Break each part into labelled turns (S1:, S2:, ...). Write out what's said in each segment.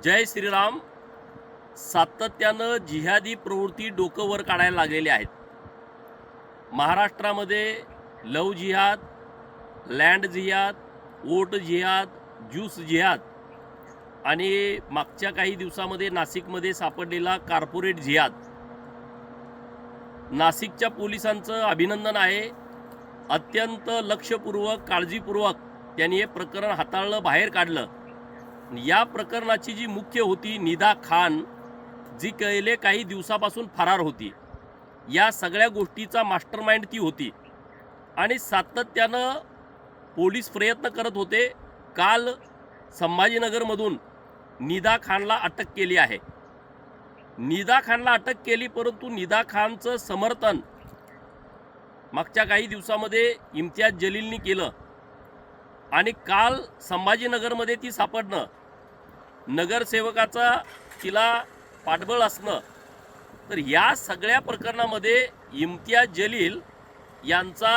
S1: जय श्रीराम। सातत्यानं जिहादी प्रवृत्ती डोकं वर काढायला लागलेली आहेत। महाराष्ट्रामध्ये लव जिहाद, लँड जिहाद, वोट जिहाद, ज्यूस जिहाद आणि मागच्या काही दिवसामध्ये नाशिकमध्ये सापडलेला कॉर्पोरेट जिहाद। नाशिकच्या पोलिसांचं अभिनंदन आहे। अत्यंत लक्षपूर्वक काळजीपूर्वक त्यांनी हे प्रकरण हाताळलं, बाहेर काढलं। या प्रकरणाची जी मुख्य होती निदा खान, जी गेले काही दिवसापासून फरार होती, या सगळ्या गोष्टीचा मास्टरमाइंड ती होती आणि सातत्यानं पोलीस प्रयत्न करत होते। काल संभाजीनगरमधून निदा खानला अटक केली आहे। निदा खानला अटक केली, परंतु निदा खानचं समर्थन मागच्या काही दिवसामध्ये इम्तियाज जलीलनी केलं आणि काल संभाजीनगरमध्ये ती सापडणं, नगरसेवकाचा तिला पाठबळ असणं, तर या सगळ्या प्रकरणामध्ये इम्तियाज जलील यांचा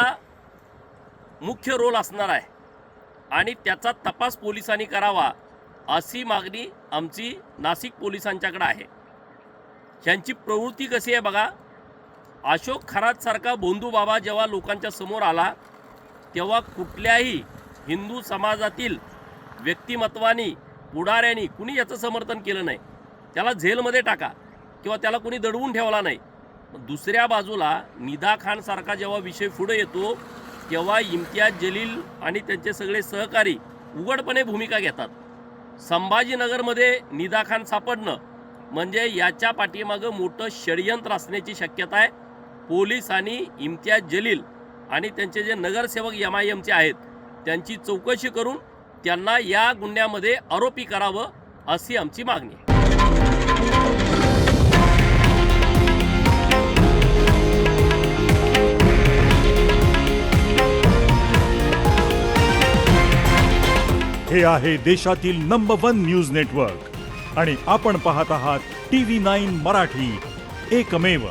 S1: मुख्य रोल असणार आहे आणि त्याचा तपास पोलिसांनी करावा अशी मागणी आमची नाशिक पोलिसांच्याकडे आहे। त्यांची प्रवृत्ती कशी आहे बघा। अशोक खरातसारखा भोंदू बाबा जेव्हा लोकांच्या समोर आला, तेव्हा कुठल्याही हिंदू समाजातील व्यक्तिमत्वानी, पुढाऱ्यांनी कुणी याचं समर्थन केलं नाही। त्याला जेलमध्ये टाका किंवा त्याला कुणी दडवून ठेवला नाही। दुसऱ्या बाजूला निदा खानसारखा जेव्हा विषय पुढे येतो, तेव्हा इम्तियाज जलील आणि त्यांचे सगळे सहकारी उघडपणे भूमिका घेतात। संभाजीनगरमध्ये निदा खान सापडणं म्हणजे याच्या पाठीमागं मोठं षडयंत्र असण्याची शक्यता आहे। पोलिसांनी इम्तियाज जलील आणि त्यांचे जे नगरसेवक MIMचे आहेत त्यांची चौकशी करून त्यांना या गुन्ह्यामध्ये आरोपी करावं अशी आमची मागणी आहे।
S2: हे आहे देशातील नंबर 1 न्यूज नेटवर्क आणि आपण पाहत आहात TV9 मराठी, एकमेव।